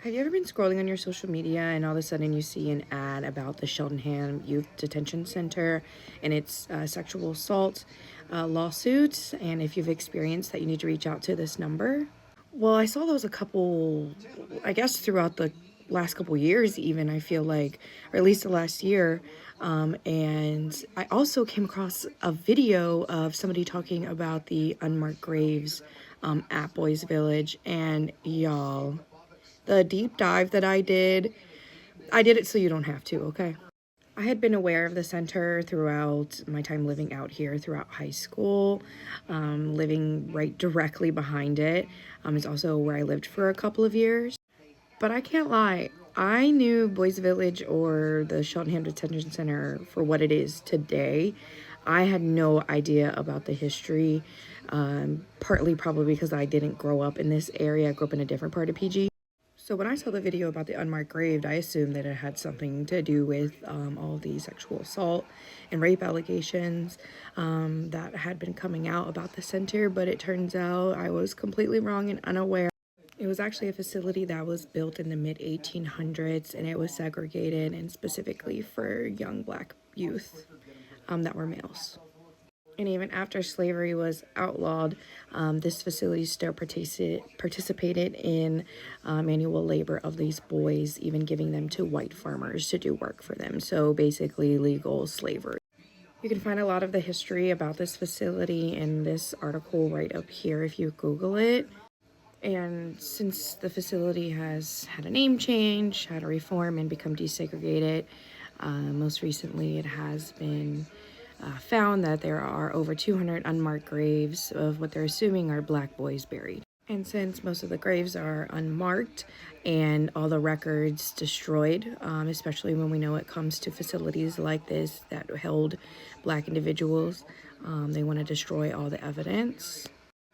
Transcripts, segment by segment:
Have you ever been scrolling on your social media and all of a sudden you see an ad about the Cheltenham Youth Detention Center and its sexual assault lawsuits? And if you've experienced that, you need to reach out to this number. Well, I saw those a couple, I guess, throughout the last couple years, even, I feel like, or at least the last year. And I also came across a video of somebody talking about the unmarked graves at Boys Village. And y'all, the deep dive that I did it so you don't have to, okay? I had been aware of the center throughout my time living out here throughout high school, living right directly behind it. It's also where I lived for a couple of years. But I can't lie, I knew Boys Village or the Cheltenham Detention Center for what it is today. I had no idea about the history, partly probably because I didn't grow up in this area. I grew up in a different part of PG. So when I saw the video about the unmarked grave, I assumed that it had something to do with all the sexual assault and rape allegations that had been coming out about the center, but it turns out I was completely wrong and unaware. It was actually a facility that was built in the mid-1800s, and it was segregated and specifically for young Black youth that were males. And even after slavery was outlawed, this facility still participated in manual labor of these boys, even giving them to white farmers to do work for them. So basically legal slavery. You can find a lot of the history about this facility in this article right up here if you Google it. And since the facility has had a name change, had a reform, and become desegregated, most recently it has been found that there are over 200 unmarked graves of what they're assuming are Black boys buried. And since most of the graves are unmarked and all the records destroyed, especially when we know it comes to facilities like this that held Black individuals, they want to destroy all the evidence.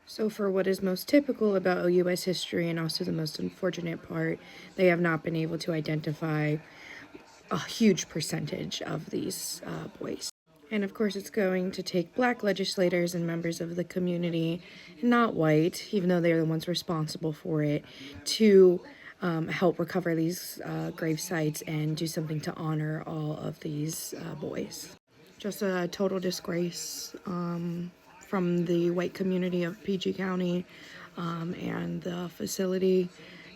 So for what is most typical about U.S. history and also the most unfortunate part, they have not been able to identify a huge percentage of these boys. And of course, it's going to take Black legislators and members of the community, not white, even though they're the ones responsible for it, to help recover these grave sites and do something to honor all of these boys. Just a total disgrace from the white community of PG County and the facility.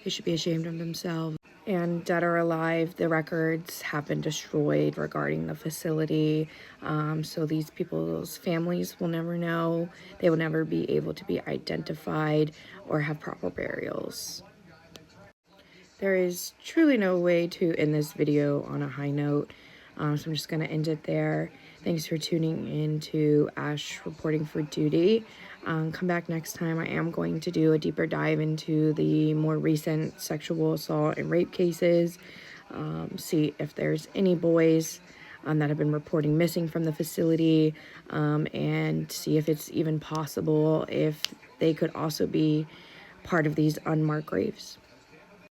They should be ashamed of themselves. And dead or alive, the records have been destroyed regarding the facility. So these people's families will never know. They will never be able to be identified or have proper burials. There is truly no way to end this video on a high note. So I'm just going to end it there. Thanks for tuning in to Ash Reporting for Duty. Come back next time. I am going to do a deeper dive into the more recent sexual assault and rape cases. See if there's any boys that have been reporting missing from the facility, and see if it's even possible if they could also be part of these unmarked graves.